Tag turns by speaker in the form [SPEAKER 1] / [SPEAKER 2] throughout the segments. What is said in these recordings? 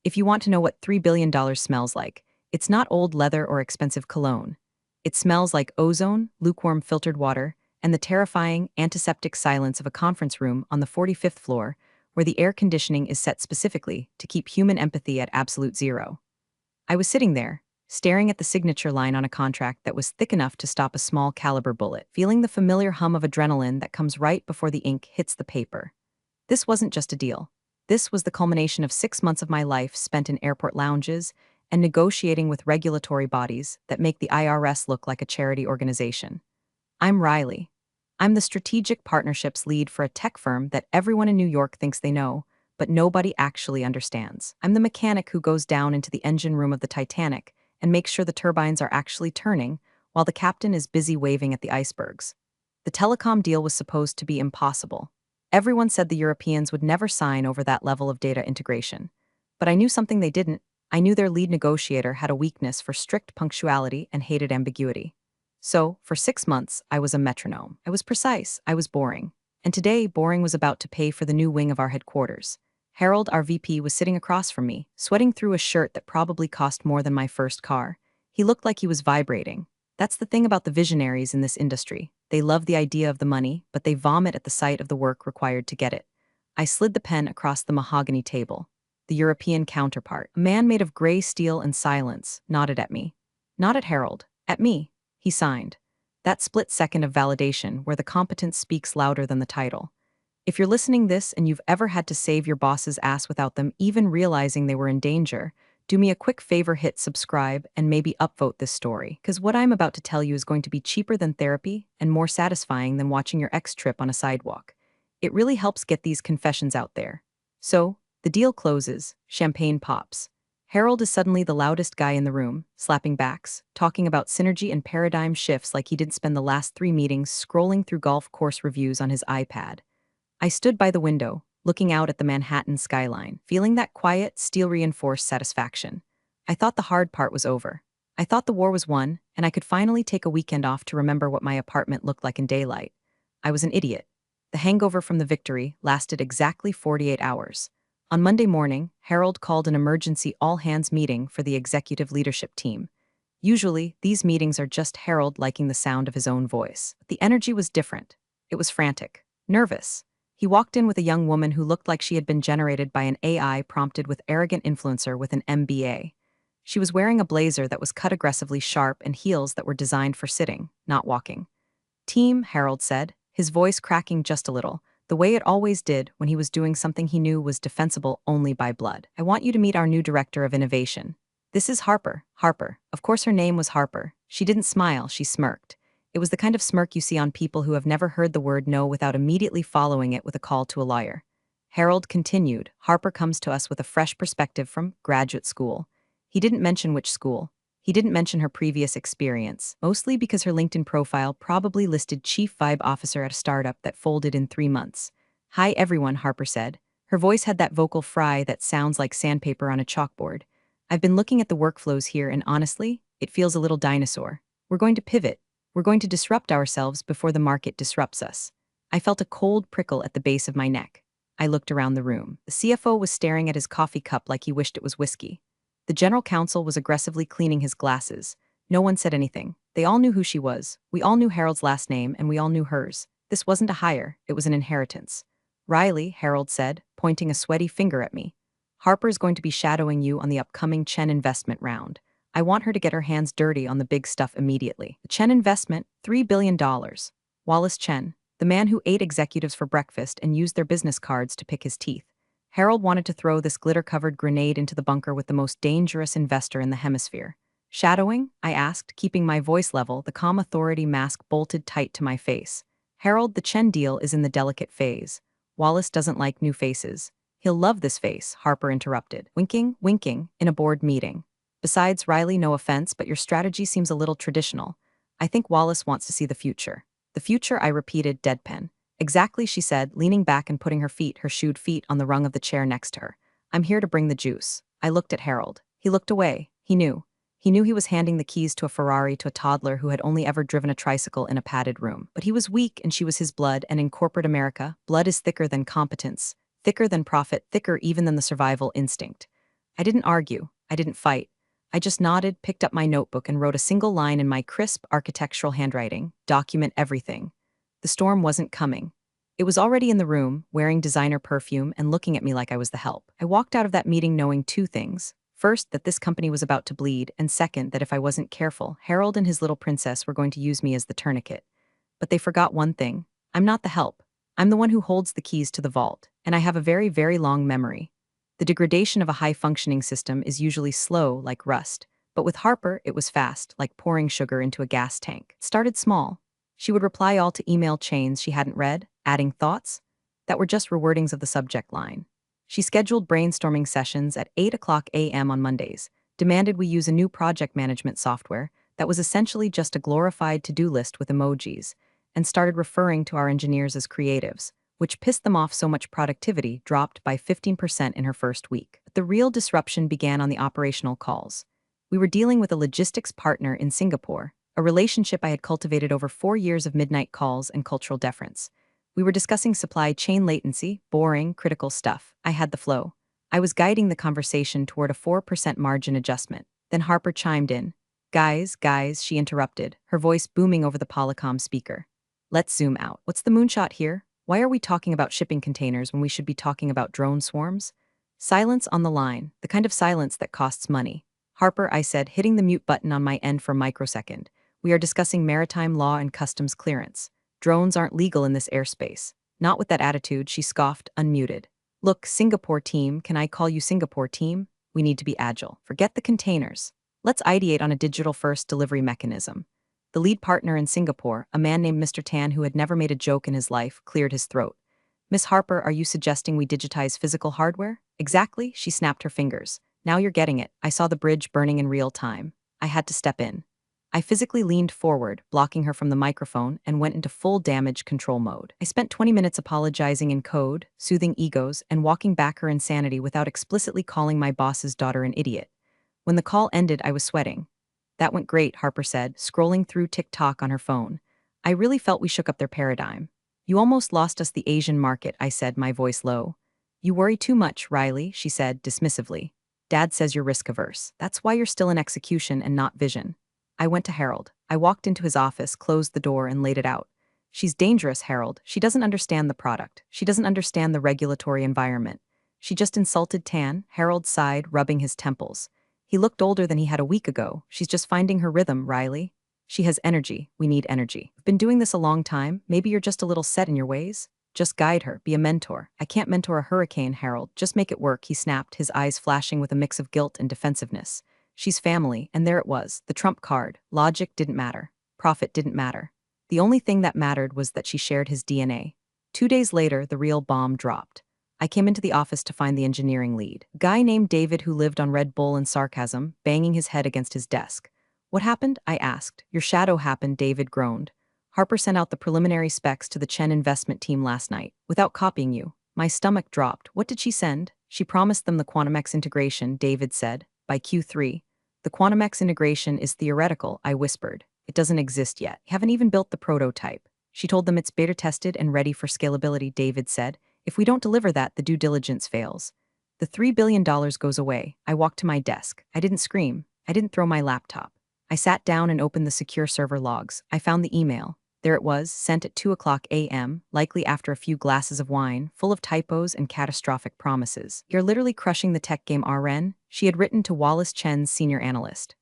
[SPEAKER 1] If you want to know what $3 billion smells like, it's not old leather or expensive cologne. It smells like ozone, lukewarm filtered water, and the terrifying, antiseptic silence of a conference room on the 45th floor, where the air conditioning is set specifically to keep human empathy at absolute zero. I was sitting there, staring at the signature line on a contract that was thick enough to stop a small caliber bullet, feeling the familiar hum of adrenaline that comes right before the ink hits the paper. This wasn't just a deal. This was the culmination of 6 months of my life spent in airport lounges and negotiating with regulatory bodies that make the IRS look like a charity organization. I'm Riley. I'm the strategic partnerships lead for a tech firm that everyone in New York thinks they know, but nobody actually understands. I'm the mechanic who goes down into the engine room of the Titanic and makes sure the turbines are actually turning while the captain is busy waving at the icebergs. The telecom deal was supposed to be impossible. Everyone said the Europeans would never sign over that level of data integration. But I knew something they didn't. I knew their lead negotiator had a weakness for strict punctuality and hated ambiguity. So, for 6 months, I was a metronome. I was precise, I was boring. And today, boring was about to pay for the new wing of our headquarters. Harold, our VP, was sitting across from me, sweating through a shirt that probably cost more than my first car. He looked like he was vibrating. That's the thing about the visionaries in this industry. They love the idea of the money, but they vomit at the sight of the work required to get it. I slid the pen across the mahogany table. The European counterpart, a man made of gray steel and silence, nodded at me. Not at Harold, at me. He signed. That split second of validation where the competence speaks louder than the title. If you're listening this and you've ever had to save your boss's ass without them even realizing they were in danger, do me a quick favor, hit subscribe and maybe upvote this story, because what I'm about to tell you is going to be cheaper than therapy and more satisfying than watching your ex trip on a sidewalk. It really helps get these confessions out there. So, the deal closes, champagne pops. Harold is suddenly the loudest guy in the room, slapping backs, talking about synergy and paradigm shifts like he didn't spend the last 3 meetings scrolling through golf course reviews on his iPad. I stood by the window, looking out at the Manhattan skyline, feeling that quiet, steel-reinforced satisfaction. I thought the hard part was over. I thought the war was won, and I could finally take a weekend off to remember what my apartment looked like in daylight. I was an idiot. The hangover from the victory lasted exactly 48 hours. On Monday morning, Harold called an emergency all-hands meeting for the executive leadership team. Usually, these meetings are just Harold liking the sound of his own voice. But the energy was different. It was frantic, nervous. He walked in with a young woman who looked like she had been generated by an AI prompted with arrogant influencer with an MBA. She was wearing a blazer that was cut aggressively sharp and heels that were designed for sitting, not walking. Team, Harold said, his voice cracking just a little, the way it always did when he was doing something he knew was defensible only by blood. I want you to meet our new director of innovation. This is Harper. Harper. Of course her name was Harper. She didn't smile, she smirked. It was the kind of smirk you see on people who have never heard the word no without immediately following it with a call to a lawyer. Harold continued, Harper comes to us with a fresh perspective from graduate school. He didn't mention which school. He didn't mention her previous experience, mostly because her LinkedIn profile probably listed Chief Vibe Officer at a startup that folded in 3 months. Hi everyone, Harper said. Her voice had that vocal fry that sounds like sandpaper on a chalkboard. I've been looking at the workflows here and honestly, it feels a little dinosaur. We're going to pivot. We're going to disrupt ourselves before the market disrupts us. I felt a cold prickle at the base of my neck. I looked around the room. The CFO was staring at his coffee cup like he wished it was whiskey. The general counsel was aggressively cleaning his glasses. No one said anything. They all knew who she was. We all knew Harold's last name, and we all knew hers. This wasn't a hire, it was an inheritance. Riley, Harold said, pointing a sweaty finger at me. Harper's going to be shadowing you on the upcoming Chen investment round. I want her to get her hands dirty on the big stuff immediately. The Chen investment, $3 billion. Wallace Chen, the man who ate executives for breakfast and used their business cards to pick his teeth. Harold wanted to throw this glitter-covered grenade into the bunker with the most dangerous investor in the hemisphere. Shadowing? I asked, keeping my voice level, the calm authority mask bolted tight to my face. Harold, the Chen deal is in the delicate phase. Wallace doesn't like new faces. He'll love this face, Harper interrupted, winking, in a board meeting. Besides, Riley, no offense, but your strategy seems a little traditional. I think Wallace wants to see the future. The future, I repeated, deadpan. Exactly, she said, leaning back and putting her shoed feet on the rung of the chair next to her. I'm here to bring the juice. I looked at Harold. He looked away. He knew. He knew he was handing the keys to a Ferrari to a toddler who had only ever driven a tricycle in a padded room. But he was weak and she was his blood, and in corporate America, blood is thicker than competence, thicker than profit, thicker even than the survival instinct. I didn't argue. I didn't fight. I just nodded, picked up my notebook, and wrote a single line in my crisp architectural handwriting: document everything. The storm wasn't coming. It was already in the room, wearing designer perfume and looking at me like I was the help. I walked out of that meeting knowing two things. First, that this company was about to bleed, and second, that if I wasn't careful, Harold and his little princess were going to use me as the tourniquet. But they forgot one thing. I'm not the help. I'm the one who holds the keys to the vault, and I have a very, very long memory. The degradation of a high-functioning system is usually slow, like rust, but with Harper, it was fast, like pouring sugar into a gas tank. It started small. She would reply all to email chains she hadn't read, adding thoughts that were just rewordings of the subject line. She scheduled brainstorming sessions at 8 a.m. on Mondays, demanded we use a new project management software that was essentially just a glorified to-do list with emojis, and started referring to our engineers as creatives, which pissed them off so much productivity dropped by 15% in her first week. The real disruption began on the operational calls. We were dealing with a logistics partner in Singapore, a relationship I had cultivated over 4 years of midnight calls and cultural deference. We were discussing supply chain latency, boring, critical stuff. I had the flow. I was guiding the conversation toward a 4% margin adjustment. Then Harper chimed in. Guys, she interrupted, her voice booming over the Polycom speaker. Let's zoom out. What's the moonshot here? Why are we talking about shipping containers when we should be talking about drone swarms? Silence on the line, the kind of silence that costs money. Harper, I said, hitting the mute button on my end for a microsecond. We are discussing maritime law and customs clearance. Drones aren't legal in this airspace. Not with that attitude, she scoffed, unmuted. Look, Singapore team, can I call you Singapore team? We need to be agile. Forget the containers. Let's ideate on a digital-first delivery mechanism. The lead partner in Singapore, a man named Mr. Tan who had never made a joke in his life, cleared his throat. Miss Harper, are you suggesting we digitize physical hardware? Exactly, she snapped her fingers. Now you're getting it. I saw the bridge burning in real time. I had to step in. I physically leaned forward, blocking her from the microphone, and went into full damage control mode. I spent 20 minutes apologizing in code, soothing egos, and walking back her insanity without explicitly calling my boss's daughter an idiot. When the call ended, I was sweating. That went great, Harper said, scrolling through TikTok on her phone. I really felt we shook up their paradigm. You almost lost us the Asian market, I said, my voice low. You worry too much, Riley, she said, dismissively. Dad says you're risk-averse. That's why you're still in execution and not vision. I went to Harold. I walked into his office, closed the door, and laid it out. She's dangerous, Harold. She doesn't understand the product. She doesn't understand the regulatory environment. She just insulted Tan, Harold sighed, rubbing his temples. He looked older than he had a week ago. She's just finding her rhythm, Riley. She has energy. We need energy. I've been doing this a long time. Maybe you're just a little set in your ways. Just guide her. Be a mentor. I can't mentor a hurricane, Harold. Just make it work, he snapped, his eyes flashing with a mix of guilt and defensiveness. She's family, and there it was, the trump card. Logic didn't matter. Profit didn't matter. The only thing that mattered was that she shared his DNA. 2 days later, the real bomb dropped. I came into the office to find the engineering lead, a guy named David who lived on Red Bull and sarcasm, banging his head against his desk. What happened? I asked. Your shadow happened, David groaned. Harper sent out the preliminary specs to the Chen investment team last night, without copying you. My stomach dropped. What did she send? She promised them the QuantumX integration, David said, by Q3. The QuantumX integration is theoretical, I whispered. It doesn't exist yet. Haven't even built the prototype. She told them it's beta tested and ready for scalability, David said. If we don't deliver that, the due diligence fails. The $3 billion goes away. I walked to my desk. I didn't scream. I didn't throw my laptop. I sat down and opened the secure server logs. I found the email. There it was, sent at 2 a.m., likely after a few glasses of wine, full of typos and catastrophic promises. You're literally crushing the tech game, RN, she had written to Wallace Chen's senior analyst.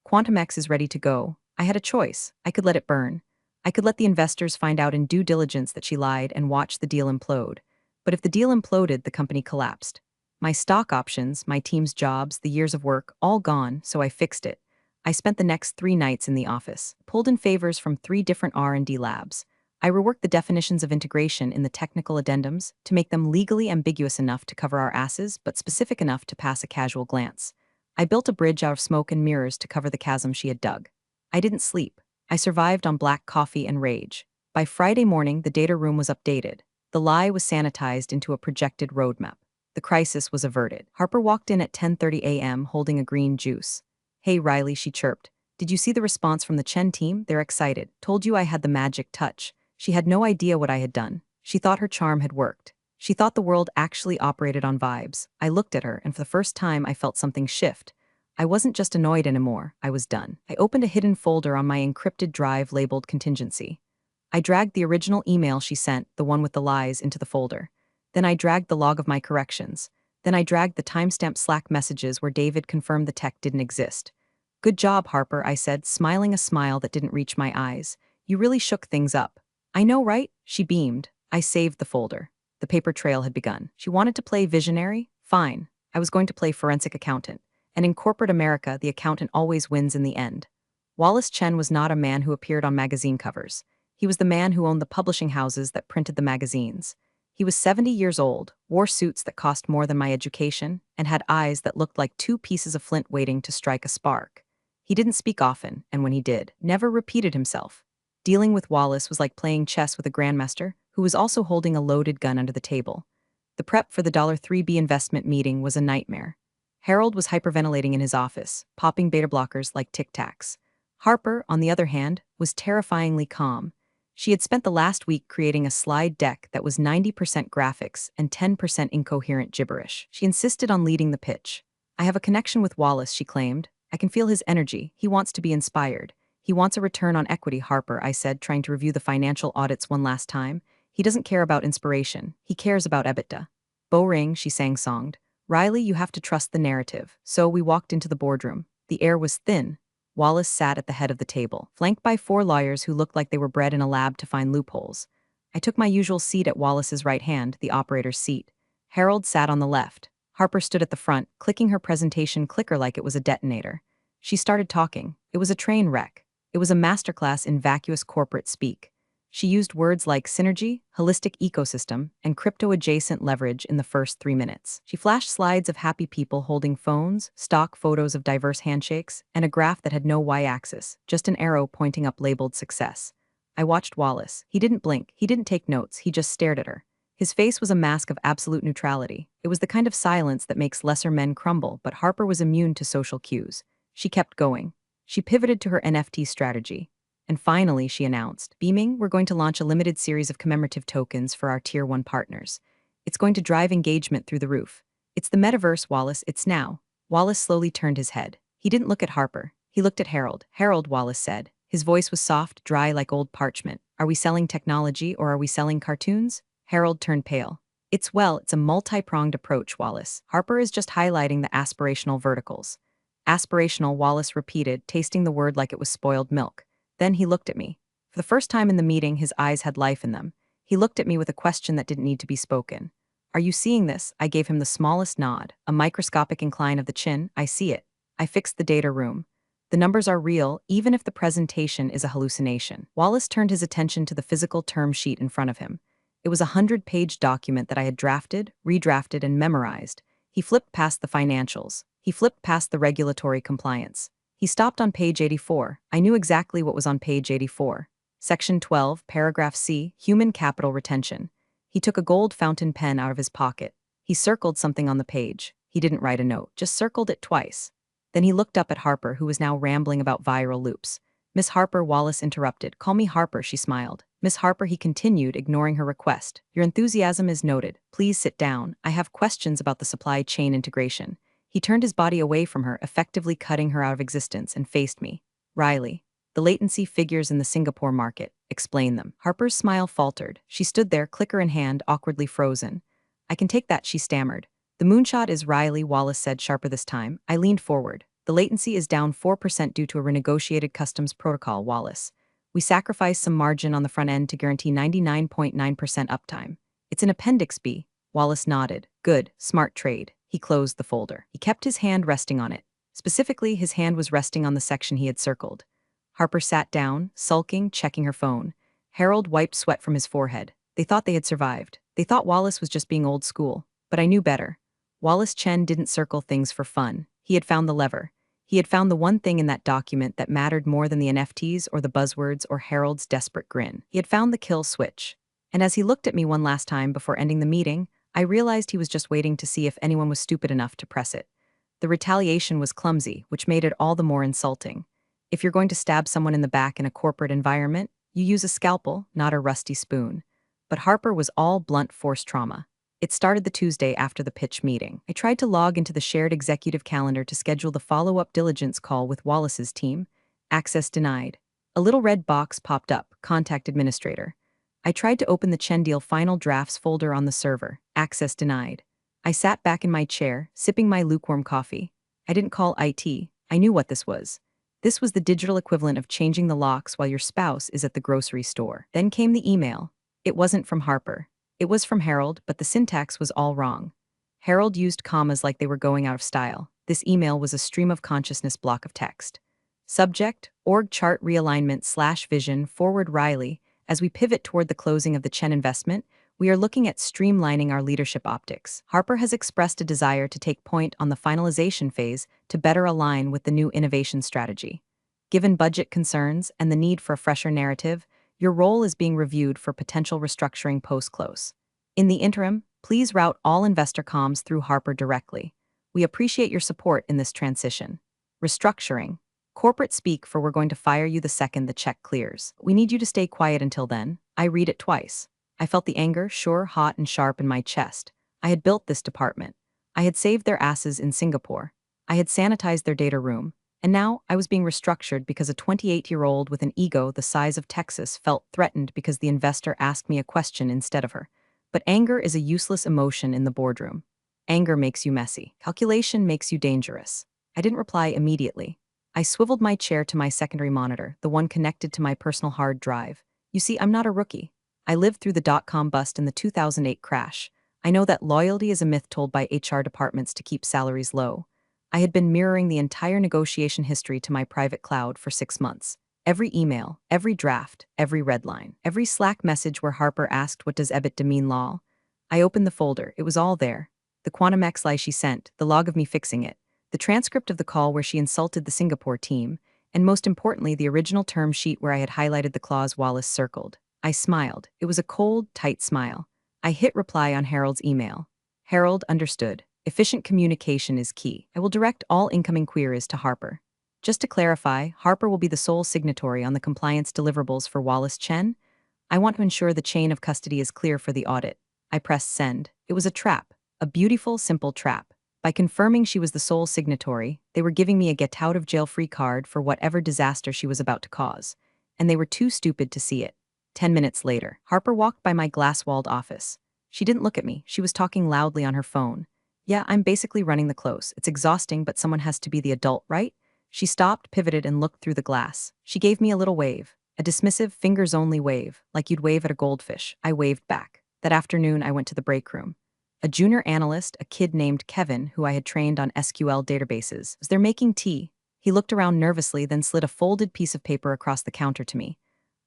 [SPEAKER 1] QuantumX is ready to go. I had a choice. I could let it burn. I could let the investors find out in due diligence that she lied and watch the deal implode. But if the deal imploded, the company collapsed. My stock options, my team's jobs, the years of work, all gone, so I fixed it. I spent the next 3 nights in the office, pulled in favors from 3 different R&D labs. I reworked the definitions of integration in the technical addendums to make them legally ambiguous enough to cover our asses, but specific enough to pass a casual glance. I built a bridge out of smoke and mirrors to cover the chasm she had dug. I didn't sleep. I survived on black coffee and rage. By Friday morning, the data room was updated. The lie was sanitized into a projected roadmap. The crisis was averted. Harper walked in at 10:30 a.m. holding a green juice. Hey, Riley, she chirped. Did you see the response from the Chen team? They're excited. Told you I had the magic touch. She had no idea what I had done. She thought her charm had worked. She thought the world actually operated on vibes. I looked at her, and for the first time I felt something shift. I wasn't just annoyed anymore, I was done. I opened a hidden folder on my encrypted drive labeled contingency. I dragged the original email she sent, the one with the lies, into the folder. Then I dragged the log of my corrections. Then I dragged the timestamped Slack messages where David confirmed the tech didn't exist. Good job, Harper, I said, smiling a smile that didn't reach my eyes. You really shook things up. I know, right? She beamed. I saved the folder. The paper trail had begun. She wanted to play visionary? Fine. I was going to play forensic accountant. And in corporate America, the accountant always wins in the end. Wallace Chen was not a man who appeared on magazine covers. He was the man who owned the publishing houses that printed the magazines. He was 70 years old, wore suits that cost more than my education, and had eyes that looked like two pieces of flint waiting to strike a spark. He didn't speak often, and when he did, never repeated himself. Dealing with Wallace was like playing chess with a grandmaster who was also holding a loaded gun under the table. The prep for the $3B investment meeting was a nightmare. Harold was hyperventilating in his office, popping beta blockers like Tic Tacs. Harper, on the other hand, was terrifyingly calm. She had spent the last week creating a slide deck that was 90% graphics and 10% incoherent gibberish. She insisted on leading the pitch. I have a connection with Wallace, she claimed. I can feel his energy. He wants to be inspired. He wants a return on equity, Harper, I said, trying to review the financial audits one last time. He doesn't care about inspiration. He cares about EBITDA. Bo ring, she sang-songed. Riley, you have to trust the narrative. So we walked into the boardroom. The air was thin. Wallace sat at the head of the table, flanked by 4 lawyers who looked like they were bred in a lab to find loopholes. I took my usual seat at Wallace's right hand, the operator's seat. Harold sat on the left. Harper stood at the front, clicking her presentation clicker like it was a detonator. She started talking. It was a train wreck. It was a masterclass in vacuous corporate speak. She used words like synergy, holistic ecosystem, and crypto-adjacent leverage in the first 3 minutes. She flashed slides of happy people holding phones, stock photos of diverse handshakes, and a graph that had no y-axis, just an arrow pointing up labeled success. I watched Wallace. He didn't blink, he didn't take notes, he just stared at her. His face was a mask of absolute neutrality. It was the kind of silence that makes lesser men crumble, but Harper was immune to social cues. She kept going. She pivoted to her NFT strategy. And finally, she announced, beaming, we're going to launch a limited series of commemorative tokens for our Tier 1 partners. It's going to drive engagement through the roof. It's the metaverse, Wallace, it's now. Wallace slowly turned his head. He didn't look at Harper. He looked at Harold. Harold, Wallace said. His voice was soft, dry like old parchment. Are we selling technology or are we selling cartoons? Harold turned pale. It's a multi-pronged approach, Wallace. Harper is just highlighting the aspirational verticals. Aspirational, Wallace repeated, tasting the word like it was spoiled milk. Then he looked at me. For the first time in the meeting, his eyes had life in them. He looked at me with a question that didn't need to be spoken. Are you seeing this? I gave him the smallest nod, a microscopic incline of the chin. I see it. I fixed the data room. The numbers are real, even if the presentation is a hallucination. Wallace turned his attention to the physical term sheet in front of him. It was a 100-page document that I had drafted, redrafted, and memorized. He flipped past the financials. He flipped past the regulatory compliance. He stopped on page 84. I knew exactly what was on page 84. Section 12, paragraph C, human capital retention. He took a gold fountain pen out of his pocket. He circled something on the page. He didn't write a note, just circled it twice. Then he looked up at Harper, who was now rambling about viral loops. Miss Harper, Wallace interrupted. Call me Harper, she smiled. Miss Harper, he continued, ignoring her request. Your enthusiasm is noted. Please sit down. I have questions about the supply chain integration. He turned his body away from her, effectively cutting her out of existence, and faced me. Riley. The latency figures in the Singapore market. Explain them. Harper's smile faltered. She stood there, clicker in hand, awkwardly frozen. I can take that, she stammered. The moonshot is Riley, Wallace said, sharper this time. I leaned forward. The latency is down 4% due to a renegotiated customs protocol, Wallace. We sacrificed some margin on the front end to guarantee 99.9% uptime. It's an Appendix B. Wallace nodded. Good, smart trade. He closed the folder. He kept his hand resting on it. Specifically, his hand was resting on the section he had circled. Harper sat down, sulking, checking her phone. Harold wiped sweat from his forehead. They thought they had survived. They thought Wallace was just being old school. But I knew better. Wallace Chen didn't circle things for fun. He had found the lever. He had found the one thing in that document that mattered more than the NFTs or the buzzwords or Harold's desperate grin. He had found the kill switch. And as he looked at me one last time before ending the meeting, I realized he was just waiting to see if anyone was stupid enough to press it. The retaliation was clumsy, which made it all the more insulting. If you're going to stab someone in the back in a corporate environment, you use a scalpel, not a rusty spoon. But Harper was all blunt force trauma. It started the Tuesday after the pitch meeting. I tried to log into the shared executive calendar to schedule the follow-up diligence call with Wallace's team. Access denied. A little red box popped up, Contact Administrator. I tried to open the Chendeal final drafts folder on the server. Access denied. I sat back in my chair, sipping my lukewarm coffee. I didn't call IT. I knew what this was. This was the digital equivalent of changing the locks while your spouse is at the grocery store. Then came the email. It wasn't from Harper. It was from Harold, but the syntax was all wrong. Harold used commas like they were going out of style. This email was a stream of consciousness block of text. Subject, org chart realignment / vision forward Riley. As we pivot toward the closing of the Chen investment, we are looking at streamlining our leadership optics. Harper has expressed a desire to take point on the finalization phase to better align with the new innovation strategy. Given budget concerns and the need for a fresher narrative, your role is being reviewed for potential restructuring post-close. In the interim, please route all investor comms through Harper directly. We appreciate your support in this transition. Restructuring. Corporate speak for we're going to fire you the second the check clears. We need you to stay quiet until then. I read it twice. I felt the anger, sure, hot and sharp in my chest. I had built this department. I had saved their asses in Singapore. I had sanitized their data room. And now I was being restructured because a 28-year-old with an ego the size of Texas felt threatened because the investor asked me a question instead of her. But anger is a useless emotion in the boardroom. Anger makes you messy. Calculation makes you dangerous. I didn't reply immediately. I swiveled my chair to my secondary monitor, the one connected to my personal hard drive. You see, I'm not a rookie. I lived through the dot-com bust and the 2008 crash. I know that loyalty is a myth told by HR departments to keep salaries low. I had been mirroring the entire negotiation history to my private cloud for 6 months. Every email, every draft, every red line, every Slack message where Harper asked what does EBITDA mean lol. I opened the folder, it was all there. The Quantum X lie she sent, the log of me fixing it, the transcript of the call where she insulted the Singapore team, and most importantly the original term sheet where I had highlighted the clause Wallace circled. I smiled. It was a cold, tight smile. I hit reply on Harold's email. Harold understood. Efficient communication is key. I will direct all incoming queries to Harper. Just to clarify, Harper will be the sole signatory on the compliance deliverables for Wallace Chen. I want to ensure the chain of custody is clear for the audit. I pressed send. It was a trap. A beautiful, simple trap. By confirming she was the sole signatory, they were giving me a get-out-of-jail-free card for whatever disaster she was about to cause. And they were too stupid to see it. 10 minutes later, Harper walked by my glass-walled office. She didn't look at me. She was talking loudly on her phone. Yeah, I'm basically running the close. It's exhausting, but someone has to be the adult, right? She stopped, pivoted, and looked through the glass. She gave me a little wave. A dismissive, fingers-only wave, like you'd wave at a goldfish. I waved back. That afternoon, I went to the break room. A junior analyst, a kid named Kevin, who I had trained on SQL databases, was there making tea. He looked around nervously, then slid a folded piece of paper across the counter to me.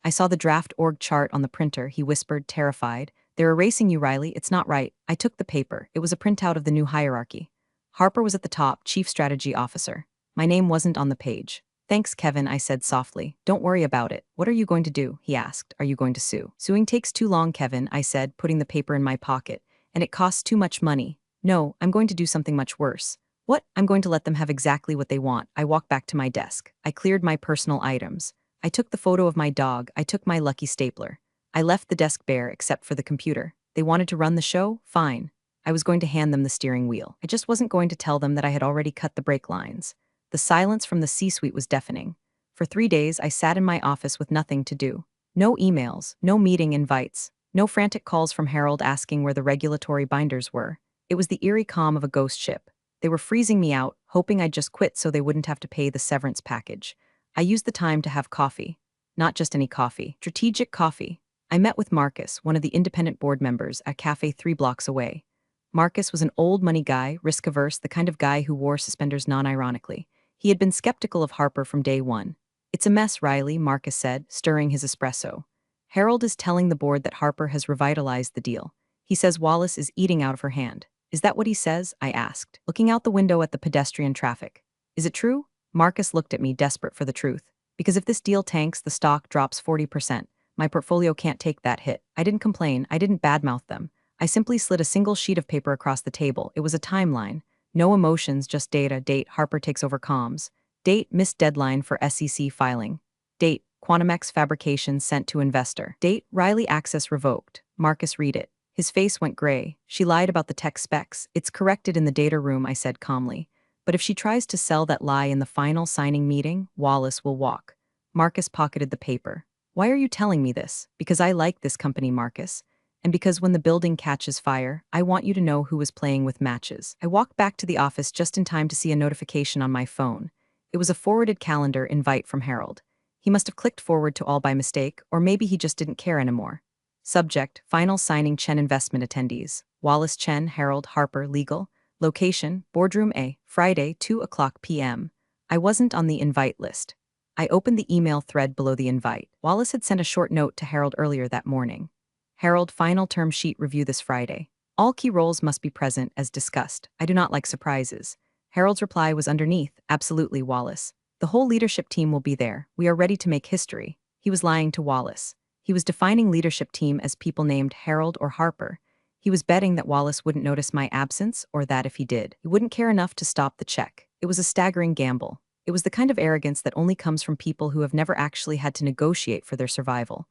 [SPEAKER 1] I saw the draft org chart on the printer, he whispered, terrified. They're erasing you, Riley. It's not right. I took the paper. It was a printout of the new hierarchy. Harper was at the top, Chief Strategy Officer. My name wasn't on the page. Thanks, Kevin, I said softly. Don't worry about it. What are you going to do? He asked. Are you going to sue? Suing takes too long, Kevin, I said, putting the paper in my pocket. And it costs too much money. No, I'm going to do something much worse. What? I'm going to let them have exactly what they want. I walked back to my desk. I cleared my personal items. I took the photo of my dog. I took my lucky stapler. I left the desk bare except for the computer. They wanted to run the show? Fine. I was going to hand them the steering wheel. I just wasn't going to tell them that I had already cut the brake lines. The silence from the C-suite was deafening. For 3 days, I sat in my office with nothing to do. No emails, no meeting invites, no frantic calls from Harold asking where the regulatory binders were. It was the eerie calm of a ghost ship. They were freezing me out, hoping I'd just quit so they wouldn't have to pay the severance package. I used the time to have coffee. Not just any coffee. Strategic coffee. I met with Marcus, one of the independent board members, at Cafe 3 blocks away. Marcus was an old money guy, risk-averse, the kind of guy who wore suspenders non-ironically. He had been skeptical of Harper from day one. It's a mess, Riley, Marcus said, stirring his espresso. Harold is telling the board that Harper has revitalized the deal. He says Wallace is eating out of her hand. Is that what he says? I asked, looking out the window at the pedestrian traffic. Is it true? Marcus looked at me, desperate for the truth. Because if this deal tanks, the stock drops 40%. My portfolio can't take that hit. I didn't complain. I didn't badmouth them. I simply slid a single sheet of paper across the table. It was a timeline. No emotions, just data. Date, Harper takes over comms. Date, missed deadline for SEC filing. Date, QuantumX fabrication sent to investor. Date, Riley access revoked. Marcus read it. His face went gray. She lied about the tech specs. It's corrected in the data room, I said calmly. But if she tries to sell that lie in the final signing meeting, Wallace will walk. Marcus pocketed the paper. Why are you telling me this? Because I like this company, Marcus. And because when the building catches fire, I want you to know who was playing with matches. I walked back to the office just in time to see a notification on my phone. It was a forwarded calendar invite from Harold. He must have clicked forward to all by mistake, or maybe he just didn't care anymore. Subject, final signing Chen investment attendees. Wallace Chen, Harold, Harper, legal. Location, Boardroom A, Friday, 2:00 p.m. I wasn't on the invite list. I opened the email thread below the invite. Wallace had sent a short note to Harold earlier that morning. Harold, final term sheet review this Friday. All key roles must be present, as discussed. I do not like surprises. Harold's reply was underneath, absolutely, Wallace. The whole leadership team will be there. We are ready to make history. He was lying to Wallace. He was defining leadership team as people named Harold or Harper. He was betting that Wallace wouldn't notice my absence, or that if he did, he wouldn't care enough to stop the check. It was a staggering gamble. It was the kind of arrogance that only comes from people who have never actually had to negotiate for their survival.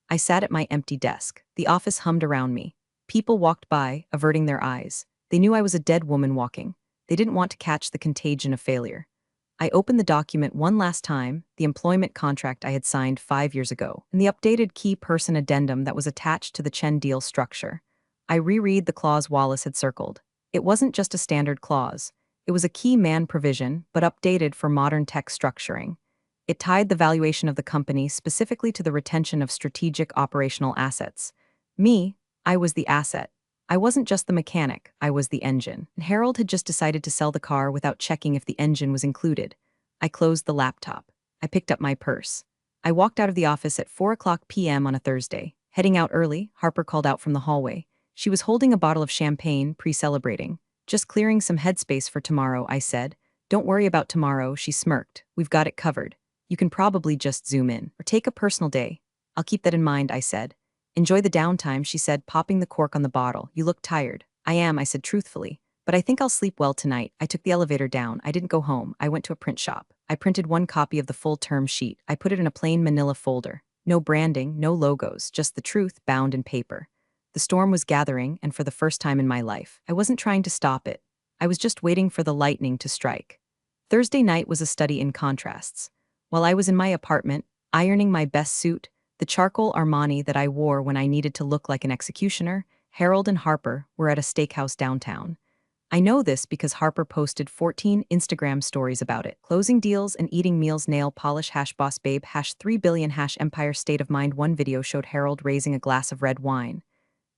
[SPEAKER 1] I sat at my empty desk. The office hummed around me. People walked by, averting their eyes. They knew I was a dead woman walking. They didn't want to catch the contagion of failure. I opened the document one last time, the employment contract I had signed 5 years ago, and the updated key person addendum that was attached to the Chen deal structure. I reread the clause Wallace had circled. It wasn't just a standard clause. It was a key man provision, but updated for modern tech structuring. It tied the valuation of the company specifically to the retention of strategic operational assets. Me, I was the asset. I wasn't just the mechanic, I was the engine. And Harold had just decided to sell the car without checking if the engine was included. I closed the laptop. I picked up my purse. I walked out of the office at 4:00 p.m. on a Thursday. Heading out early, Harper called out from the hallway. She was holding a bottle of champagne, pre-celebrating. Just clearing some headspace for tomorrow, I said. Don't worry about tomorrow, she smirked. We've got it covered. You can probably just zoom in, or take a personal day. I'll keep that in mind, I said. Enjoy the downtime, she said, popping the cork on the bottle. You look tired. I am, I said truthfully. But I think I'll sleep well tonight. I took the elevator down. I didn't go home. I went to a print shop. I printed one copy of the full term sheet. I put it in a plain manila folder. No branding, no logos, just the truth bound in paper. The storm was gathering, and for the first time in my life, I wasn't trying to stop it. I was just waiting for the lightning to strike. Thursday night was a study in contrasts. While I was in my apartment, ironing my best suit, the charcoal Armani that I wore when I needed to look like an executioner, Harold and Harper were at a steakhouse downtown. I know this because Harper posted 14 Instagram stories about it. Closing deals and eating meals, nail polish, boss babe, 3 billion, empire, state of mind. One video showed Harold raising a glass of red wine.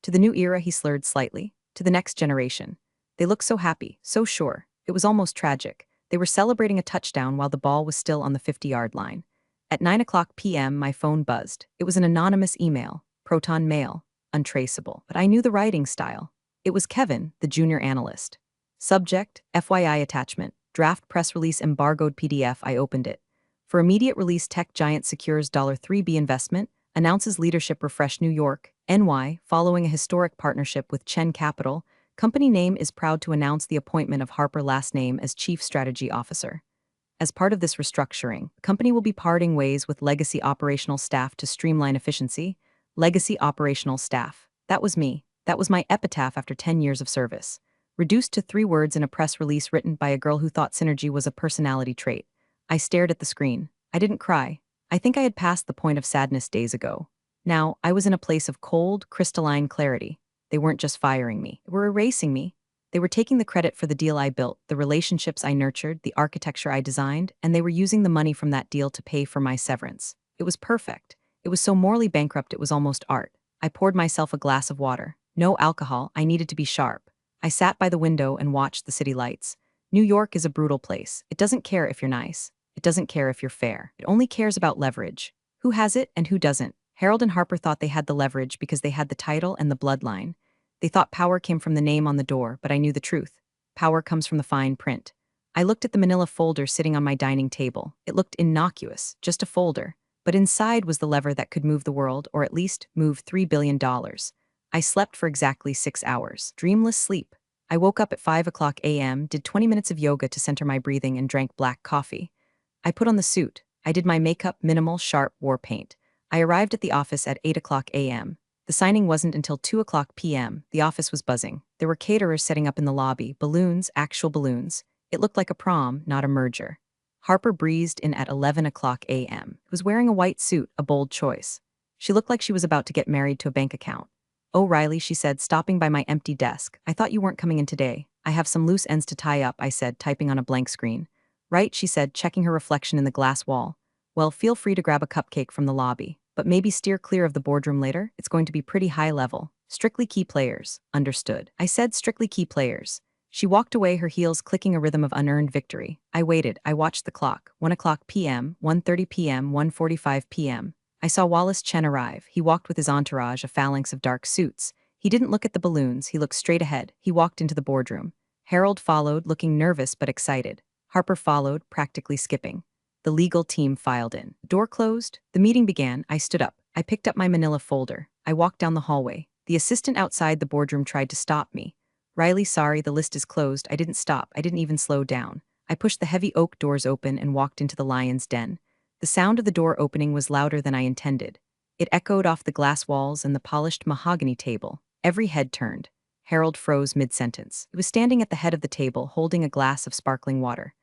[SPEAKER 1] To the new era, he slurred slightly. To the next generation. They looked so happy, so sure. It was almost tragic. They were celebrating a touchdown while the ball was still on the 50-yard line. At 9:00 p.m., my phone buzzed. It was an anonymous email, Proton Mail, untraceable. But I knew the writing style. It was Kevin, the junior analyst. Subject, FYI attachment, draft press release embargoed PDF. I opened it. For immediate release, tech giant secures $3B investment, announces leadership refresh New York, NY, following a historic partnership with Chen Capital. Company name is proud to announce the appointment of Harper last name as Chief Strategy Officer. As part of this restructuring, the company will be parting ways with legacy operational staff to streamline efficiency. Legacy operational staff. That was me. That was my epitaph after 10 years of service. Reduced to 3 words in a press release written by a girl who thought synergy was a personality trait. I stared at the screen. I didn't cry. I think I had passed the point of sadness days ago. Now, I was in a place of cold, crystalline clarity. They weren't just firing me. They were erasing me. They were taking the credit for the deal I built, the relationships I nurtured, the architecture I designed, and they were using the money from that deal to pay for my severance. It was perfect. It was so morally bankrupt it was almost art. I poured myself a glass of water. No alcohol, I needed to be sharp. I sat by the window and watched the city lights. New York is a brutal place. It doesn't care if you're nice. It doesn't care if you're fair. It only cares about leverage. Who has it and who doesn't? Harold and Harper thought they had the leverage because they had the title and the bloodline. They thought power came from the name on the door, but I knew the truth. Power comes from the fine print. I looked at the manila folder sitting on my dining table. It looked innocuous, just a folder. But inside was the lever that could move the world, or at least move $3 billion. I slept for exactly 6 hours. Dreamless sleep. I woke up at 5:00 a.m., did 20 minutes of yoga to center my breathing, and drank black coffee. I put on the suit. I did my makeup, minimal, sharp, wore paint. I arrived at the office at 8:00 a.m. The signing wasn't until 2 p.m. The office was buzzing. There were caterers setting up in the lobby, balloons, actual balloons. It looked like a prom, not a merger. Harper breezed in at 11 a.m. Was wearing a white suit, a bold choice. She looked like she was about to get married to a bank account. "Oh, Riley," she said, stopping by my empty desk. "I thought you weren't coming in today." "I have some loose ends to tie up," I said, typing on a blank screen. "Right," she said, checking her reflection in the glass wall. "Well, feel free to grab a cupcake from the lobby, but maybe steer clear of the boardroom later. It's going to be pretty high level. Strictly key players." "Understood." I said, "Strictly key players." She walked away, her heels clicking a rhythm of unearned victory. I waited. I watched the clock. 1 p.m., 1:30 p.m., 1:45 p.m. I saw Wallace Chen arrive. He walked with his entourage, a phalanx of dark suits. He didn't look at the balloons, he looked straight ahead. He walked into the boardroom. Harold followed, looking nervous but excited. Harper followed, practically skipping. The legal team filed in. The door closed. The meeting began. I stood up. I picked up my manila folder. I walked down the hallway. The assistant outside the boardroom tried to stop me. "Riley, sorry, the list is closed." I didn't stop. I didn't even slow down. I pushed the heavy oak doors open and walked into the lion's den. The sound of the door opening was louder than I intended. It echoed off the glass walls and the polished mahogany table. Every head turned. Harold froze mid-sentence. He was standing at the head of the table, holding a glass of sparkling water.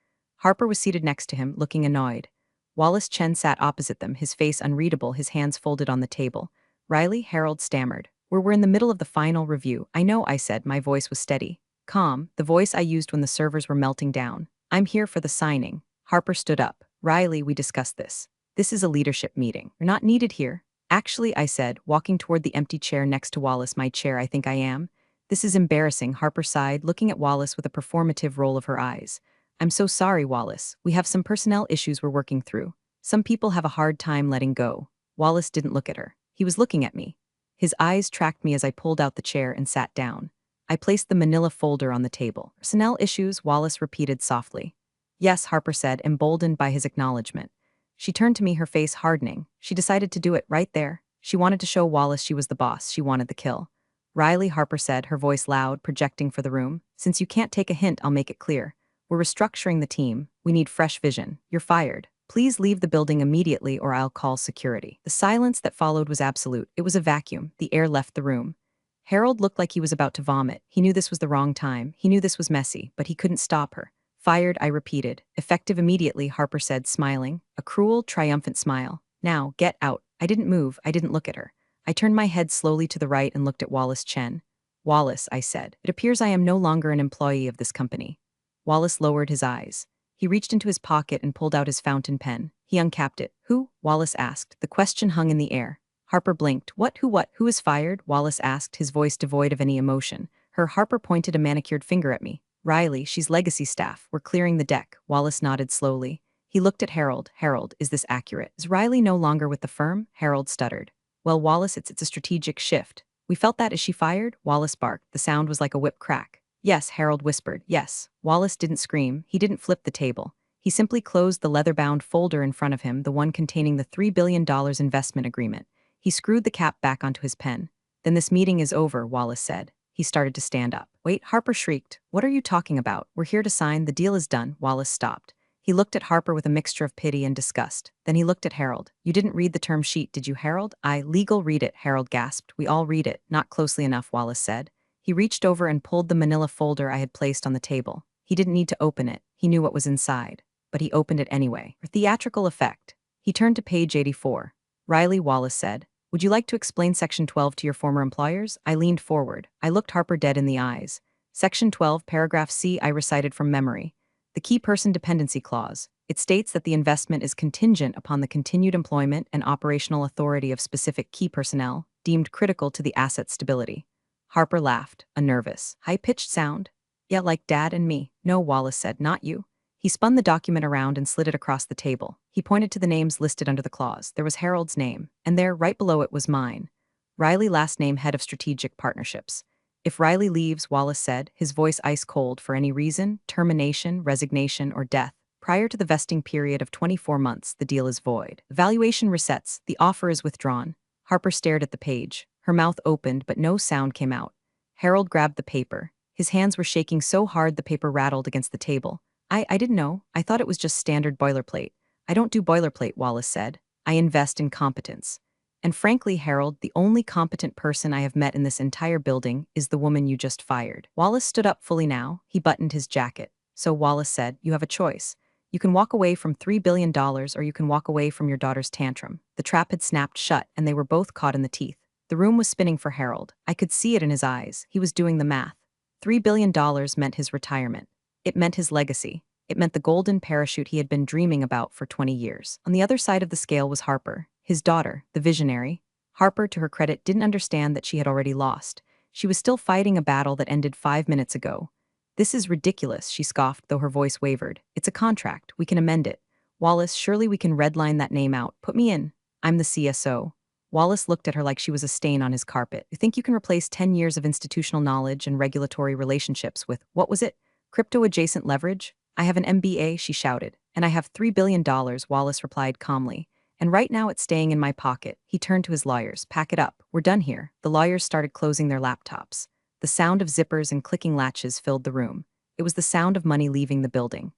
[SPEAKER 1] Harper was seated next to him, looking annoyed. Wallace Chen sat opposite them, his face unreadable, his hands folded on the table. "Riley," Harold stammered. We're in the middle of the final review." "I know," I said. My voice was steady. Calm, the voice I used when the servers were melting down. "I'm here for the signing." Harper stood up. "Riley, we discussed this. This is a leadership meeting. You're not needed here." "Actually," I said, walking toward the empty chair next to Wallace, "my chair, I think I am." "This is embarrassing," Harper sighed, looking at Wallace with a performative roll of her eyes. "I'm so sorry, Wallace. We have some personnel issues we're working through. Some people have a hard time letting go." Wallace didn't look at her. He was looking at me. His eyes tracked me as I pulled out the chair and sat down. I placed the manila folder on the table. "Personnel issues," Wallace repeated softly. "Yes," Harper said, emboldened by his acknowledgement. She turned to me, her face hardening. She decided to do it right there. She wanted to show Wallace she was the boss. She wanted the kill. "Riley," Harper said, her voice loud, projecting for the room. "Since you can't take a hint, I'll make it clear. We're restructuring the team. We need fresh vision. You're fired. Please leave the building immediately or I'll call security." The silence that followed was absolute. It was a vacuum. The air left the room. Harold looked like he was about to vomit. He knew this was the wrong time. He knew this was messy, but he couldn't stop her. "Fired," I repeated. "Effective immediately," Harper said, smiling. A cruel, triumphant smile. "Now, get out." I didn't move. I didn't look at her. I turned my head slowly to the right and looked at Wallace Chen. "Wallace," I said, "it appears I am no longer an employee of this company." Wallace lowered his eyes. He reached into his pocket and pulled out his fountain pen. He uncapped it. "Who?" Wallace asked. The question hung in the air. Harper blinked. "What? Who what? Who is fired?" Wallace asked, his voice devoid of any emotion. Harper pointed a manicured finger at me. "Riley, she's legacy staff. We're clearing the deck." Wallace nodded slowly. He looked at Harold. "Harold, is this accurate? Is Riley no longer with the firm?" Harold stuttered. "Well, Wallace, it's a strategic shift." "We felt that. Is she fired?" Wallace barked. The sound was like a whip crack. "Yes," Harold whispered. "Yes." Wallace didn't scream. He didn't flip the table. He simply closed the leather-bound folder in front of him, the one containing the $3 billion investment agreement. He screwed the cap back onto his pen. "Then this meeting is over," Wallace said. He started to stand up. "Wait," Harper shrieked. "What are you talking about? We're here to sign. The deal is done." Wallace stopped. He looked at Harper with a mixture of pity and disgust. Then he looked at Harold. "You didn't read the term sheet, did you, Harold?" "Legal, read it," Harold gasped. "We all read it." "Not closely enough," Wallace said. He reached over and pulled the manila folder I had placed on the table. He didn't need to open it. He knew what was inside. But he opened it anyway. For theatrical effect. He turned to page 84. "Riley," Wallace said, "would you like to explain Section 12 to your former employers?" I leaned forward. I looked Harper dead in the eyes. "Section 12, paragraph C," I recited from memory. "The key person dependency clause. It states that the investment is contingent upon the continued employment and operational authority of specific key personnel, deemed critical to the asset's stability." Harper laughed, a nervous, high-pitched sound. "Yeah, like Dad and me." "No," Wallace said, "not you." He spun the document around and slid it across the table. He pointed to the names listed under the clause. There was Harold's name, and there, right below it, was mine. "Riley, last name, head of strategic partnerships." "If Riley leaves," Wallace said, his voice ice-cold, "for any reason, termination, resignation, or death, prior to the vesting period of 24 months, the deal is void. The valuation resets. The offer is withdrawn." Harper stared at the page. Her mouth opened, but no sound came out. Harold grabbed the paper. His hands were shaking so hard the paper rattled against the table. I didn't know. I thought it was just standard boilerplate." "I don't do boilerplate," Wallace said. "I invest in competence." And frankly, Harold, the only competent person I have met in this entire building is the woman you just fired. Wallace stood up fully now. He buttoned his jacket. So Wallace said, you have a choice. You can walk away from $3 billion or you can walk away from your daughter's tantrum. The trap had snapped shut and they were both caught in the teeth. The room was spinning for Harold. I could see it in his eyes. He was doing the math. $3 billion meant his retirement. It meant his legacy. It meant the golden parachute he had been dreaming about for 20 years. On the other side of the scale was Harper, his daughter, the visionary. Harper, to her credit, didn't understand that she had already lost. She was still fighting a battle that ended 5 minutes ago. This is ridiculous, she scoffed, though her voice wavered. It's a contract. We can amend it. Wallace, surely we can redline that name out. Put me in. I'm the CSO. Wallace looked at her like she was a stain on his carpet. You think you can replace 10 years of institutional knowledge and regulatory relationships with, what was it? Crypto-adjacent leverage? I have an MBA, she shouted. And I have $3 billion, Wallace replied calmly. And right now it's staying in my pocket. He turned to his lawyers. Pack it up. We're done here. The lawyers started closing their laptops. The sound of zippers and clicking latches filled the room. It was the sound of money leaving the building.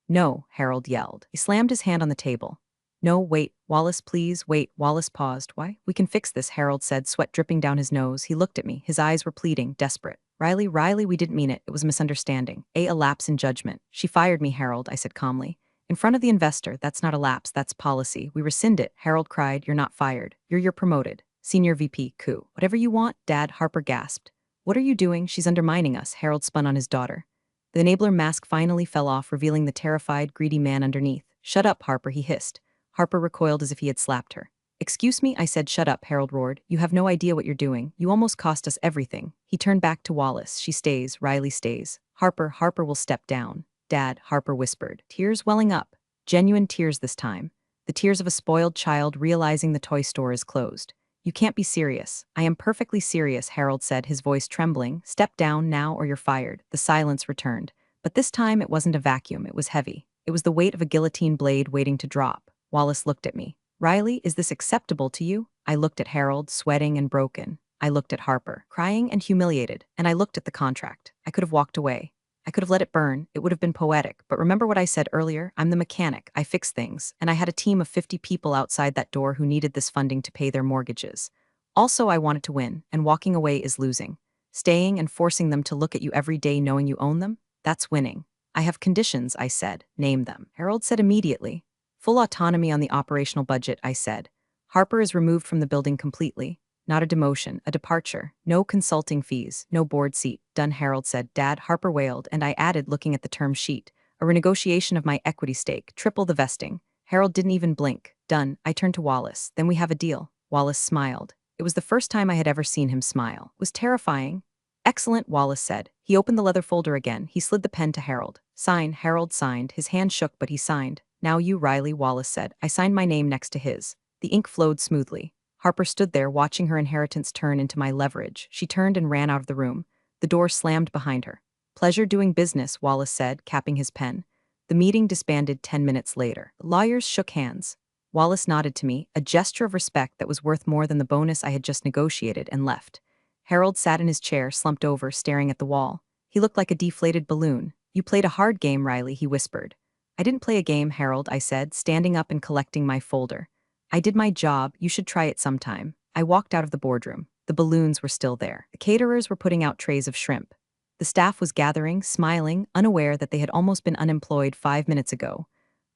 [SPEAKER 1] No, Harold yelled. He slammed his hand on the table. No, wait, Wallace, please, wait. Wallace paused. Why? We can fix this, Harold said, sweat dripping down his nose. He looked at me. His eyes were pleading, desperate. Riley, we didn't mean it. It was a misunderstanding. A lapse in judgment. She fired me, Harold, I said calmly. In front of the investor, that's not a lapse, that's policy. We rescind it, Harold cried. You're not fired. You're promoted. Senior VP, coup. Whatever you want, Dad, Harper gasped. What are you doing? She's undermining us, Harold spun on his daughter. The enabler mask finally fell off, revealing the terrified, greedy man underneath. Shut up, Harper, he hissed. Harper recoiled as if he had slapped her. Excuse me, I said. Shut up, Harold roared. You have no idea what you're doing. You almost cost us everything. He turned back to Wallace. She stays, Riley stays. Harper will step down. Dad, Harper whispered, tears welling up. Genuine tears this time. The tears of a spoiled child realizing the toy store is closed. You can't be serious. I am perfectly serious, Harold said, his voice trembling. Step down now or you're fired. The silence returned. But this time it wasn't a vacuum, it was heavy. It was the weight of a guillotine blade waiting to drop. Wallace looked at me. Riley, is this acceptable to you? I looked at Harold, sweating and broken. I looked at Harper, crying and humiliated, and I looked at the contract. I could have walked away. I could have let it burn. It would have been poetic. But remember what I said earlier? I'm the mechanic. I fix things. And I had a team of 50 people outside that door who needed this funding to pay their mortgages. Also, I wanted to win, and walking away is losing. Staying and forcing them to look at you every day knowing you own them? That's winning. I have conditions, I said. Name them. Harold said immediately. Full autonomy on the operational budget, I said. Harper is removed from the building completely. Not a demotion, a departure. No consulting fees, no board seat. Done, Harold said. Dad, Harper wailed, and I added, looking at the term sheet. A renegotiation of my equity stake, triple the vesting. Harold didn't even blink. Done. I turned to Wallace. Then we have a deal. Wallace smiled. It was the first time I had ever seen him smile. It was terrifying. Excellent, Wallace said. He opened the leather folder again. He slid the pen to Harold. Sign. Harold signed. His hand shook, but he signed. Now you, Riley, Wallace said. I signed my name next to his. The ink flowed smoothly. Harper stood there, watching her inheritance turn into my leverage. She turned and ran out of the room. The door slammed behind her. Pleasure doing business, Wallace said, capping his pen. The meeting disbanded 10 minutes later. The lawyers shook hands. Wallace nodded to me, a gesture of respect that was worth more than the bonus I had just negotiated, and left. Harold sat in his chair, slumped over, staring at the wall. He looked like a deflated balloon. You played a hard game, Riley, he whispered. I didn't play a game, Harold, I said, standing up and collecting my folder. I did my job. You should try it sometime. I walked out of the boardroom. The balloons were still there. The caterers were putting out trays of shrimp. The staff was gathering, smiling, unaware that they had almost been unemployed 5 minutes ago.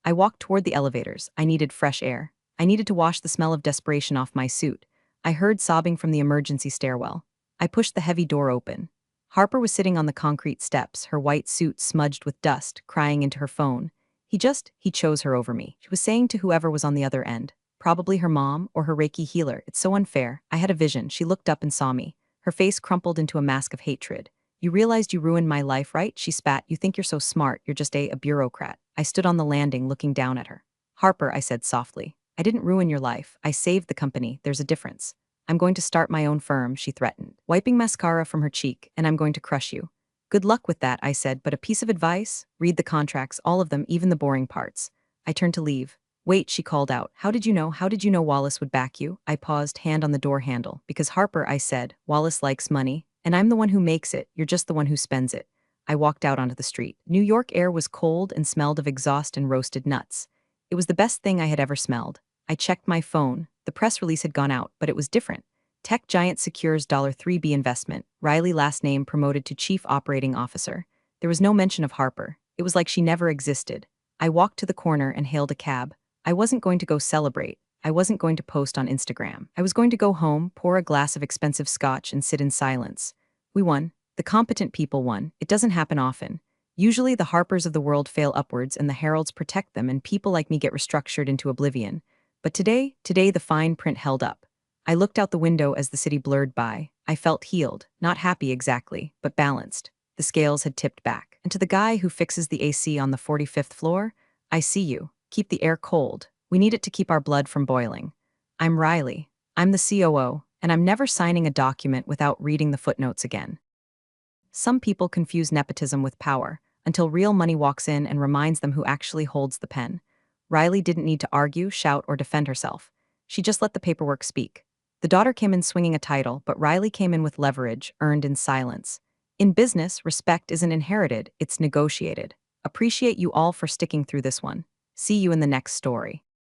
[SPEAKER 1] I walked toward the elevators. I needed fresh air. I needed to wash the smell of desperation off my suit. I heard sobbing from the emergency stairwell. I pushed the heavy door open. Harper was sitting on the concrete steps, her white suit smudged with dust, crying into her phone. He chose her over me. She was saying to whoever was on the other end. Probably her mom or her Reiki healer. It's so unfair. I had a vision. She looked up and saw me. Her face crumpled into a mask of hatred. You realized you ruined my life, right? She spat. You think you're so smart. You're just a bureaucrat. I stood on the landing looking down at her. Harper, I said softly. I didn't ruin your life. I saved the company. There's a difference. I'm going to start my own firm, she threatened, wiping mascara from her cheek, and I'm going to crush you. Good luck with that, I said, but a piece of advice? Read the contracts, all of them, even the boring parts. I turned to leave. Wait, she called out. How did you know Wallace would back you? I paused, hand on the door handle. Because Harper, I said, Wallace likes money, and I'm the one who makes it. You're just the one who spends it. I walked out onto the street. New York air was cold and smelled of exhaust and roasted nuts. It was the best thing I had ever smelled. I checked my phone. The press release had gone out, but it was different. Tech giant secures $3B investment. Riley last name promoted to chief operating officer. There was no mention of Harper. It was like she never existed. I walked to the corner and hailed a cab. I wasn't going to go celebrate. I wasn't going to post on Instagram. I was going to go home, pour a glass of expensive scotch, and sit in silence. We won. The competent people won. It doesn't happen often. Usually the Harpers of the world fail upwards and the heralds protect them and people like me get restructured into oblivion. But today the fine print held up. I looked out the window as the city blurred by. I felt healed, not happy exactly, but balanced. The scales had tipped back. And to the guy who fixes the AC on the 45th floor, I see you. Keep the air cold. We need it to keep our blood from boiling. I'm Riley. I'm the COO, and I'm never signing a document without reading the footnotes again. Some people confuse nepotism with power, until real money walks in and reminds them who actually holds the pen. Riley didn't need to argue, shout, or defend herself. She just let the paperwork speak. The daughter came in swinging a title, but Riley came in with leverage, earned in silence. In business, respect isn't inherited, it's negotiated. Appreciate you all for sticking through this one. See you in the next story.